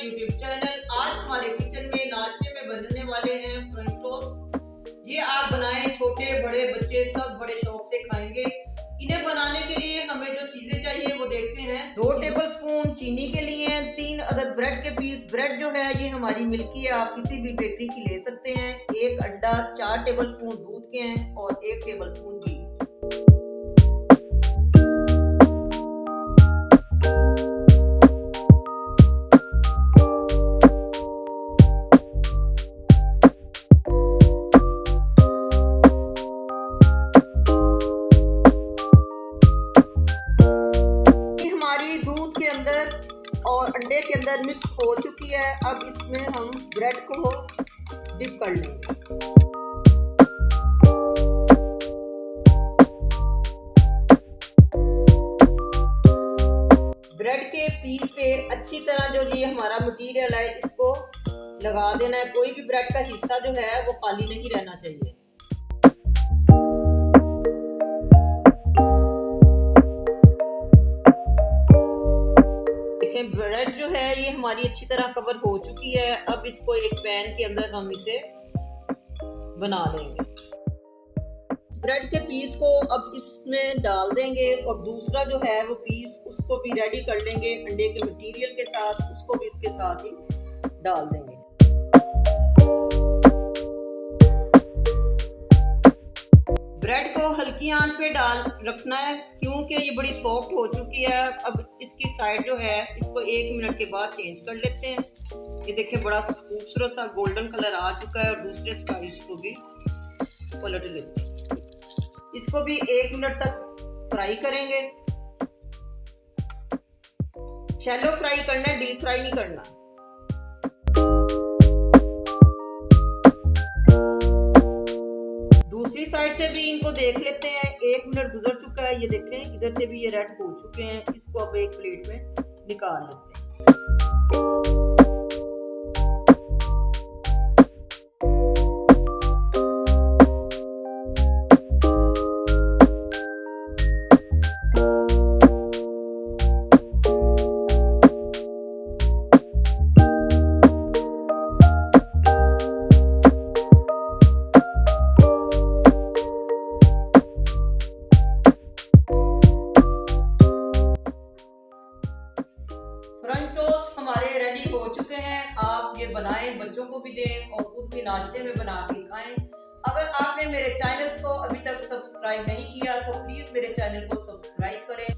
YouTube channel. आज हमारे kitchen में नाश्ते में बनने वाले हैं फ्रेंच टोस्ट। ये आप बनाएं, छोटे बड़े बच्चे सब बड़े शौक से खाएंगे। इन्हें बनाने के लिए हमें जो चीजें चाहिए वो देखते हैं। 2 टेबलस्पून चीनी के लिए 3 अदद ब्रेड के पीस। ब्रेड जो है ये हमारी मिल्की है, आप किसी भी बेकरी की ले सकते हैं। 1 अंडा, 4 टेबलस्पून दूध के हैं और 1 टेबलस्पून घी। दूध के अंदर और अंडे के अंदर मिक्स हो चुकी है। अब इसमें हम ब्रेड को डिप कर लेंगे। ब्रेड के पीस पे अच्छी तरह जो ये हमारा मटेरियल है इसको लगा देना है। कोई भी ब्रेड का हिस्सा जो है वो खाली नहीं रहना चाहिए। ब्रेड जो है ये हमारी अच्छी तरह कवर हो चुकी है। अब इसको एक पैन के अंदर हम इसे बना लेंगे। ब्रेड के पीस को अब इसमें डाल देंगे और दूसरा जो है वो पीस उसको भी रेडी कर लेंगे अंडे के मटेरियल के साथ। उसको भी इसके साथ ही डाल देंगे। ब्रेड को हल्की आंच पे डाल रखना है क्योंकि ये बड़ी सॉफ्ट हो चुकी है। अब इसकी साइड जो है इसको 1 मिनट के बाद चेंज कर लेते हैं। ये देखिए बड़ा खूबसूरत सा गोल्डन कलर आ चुका है और दूसरे साइड को भी पलट लेते हैं। इसको भी 1 मिनट तक फ्राई करेंगे। शैलो फ्राई करना है, डीप फ्राई नहीं करना। दूसरी साइड से भी इनको देख लेते हैं। 1 मिनट गुजर चुका है, ये देखें इधर से भी ये रेड हो चुके हैं। इसको अब एक प्लेट में निकाल लेते हैं। फ्रेंच टोस्ट हमारे रेडी हो चुके हैं। आप ये बनाएं, बच्चों को भी दें और खुद भी नाश्ते में बना के खाएं। अगर आपने मेरे चैनल को अभी तक सब्सक्राइब नहीं किया तो प्लीज मेरे चैनल को सब्सक्राइब करें।